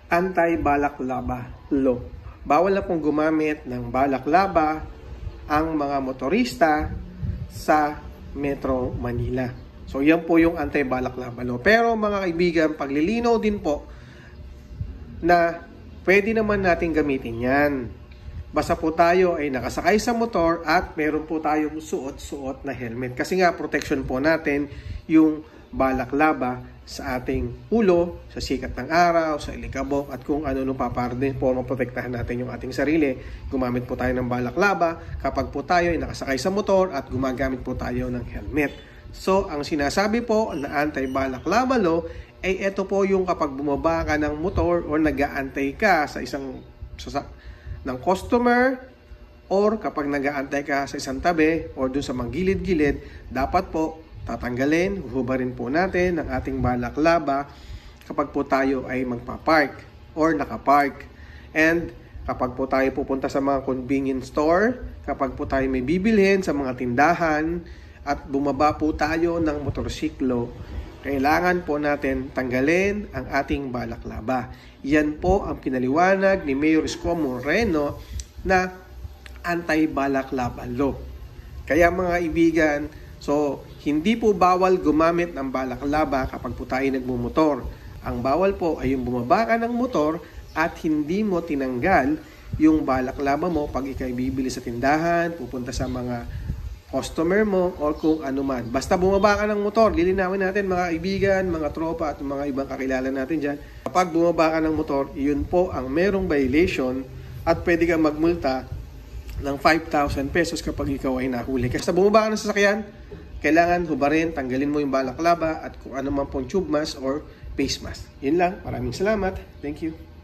Anti-balaklava law. Bawal na pong gumamit ng balaklava ang mga motorista sa Metro Manila. So yan po yung anti-balaklava law. Pero mga kaibigan, paglilinaw din po na pwede naman natin gamitin yan. Basta po tayo ay nakasakay sa motor at meron po tayong suot-suot na helmet. Kasi nga protection po natin yung balaklava sa ating ulo, sa sikat ng araw, sa ilikabok at kung ano pa para din po maprotektahan natin yung ating sarili. Gumamit po tayo ng balaklava kapag po tayo ay nakasakay sa motor at gumagamit po tayo ng helmet. So, ang sinasabi po na anti-balaklava law ay ito po yung kapag bumaba ka ng motor o nag-aantay ka sa isang ng customer or kapag nag-aantay ka sa isang tabi or dun sa mga gilid-gilid, dapat po tatanggalin, huhubarin po natin ang ating balaklava kapag po tayo ay magpa-park or nakapark. And kapag po tayo pupunta sa mga convenience store, kapag po tayo may bibilhin sa mga tindahan at bumaba po tayo ng motorsiklo, kailangan po natin tanggalin ang ating balaklava. Yan po ang pinaliwanag ni Mayor Isko Moreno na anti-balaklava law. Kaya mga kaibigan, so hindi po bawal gumamit ng balaklava kapag po tayo nagmumotor. Ang bawal po ay yung bumaba ka ng motor at hindi mo tinanggal yung balaklava mo pag ikay bibili sa tindahan, pupunta sa mga customer mo o kung ano man. Basta bumaba ka ng motor, lilinawin natin mga kaibigan, mga tropa at mga ibang kakilala natin dyan. Kapag bumaba ka ng motor, yun po ang merong violation at pwede kang magmulta ng 5,000 pesos kapag ikaw ay nahuli. Kasi bumaba ka ng sasakyan, kailangan hubarin, tanggalin mo yung balaklava at kung ano man pong tube mask or face mask. Yun lang. Maraming salamat. Thank you.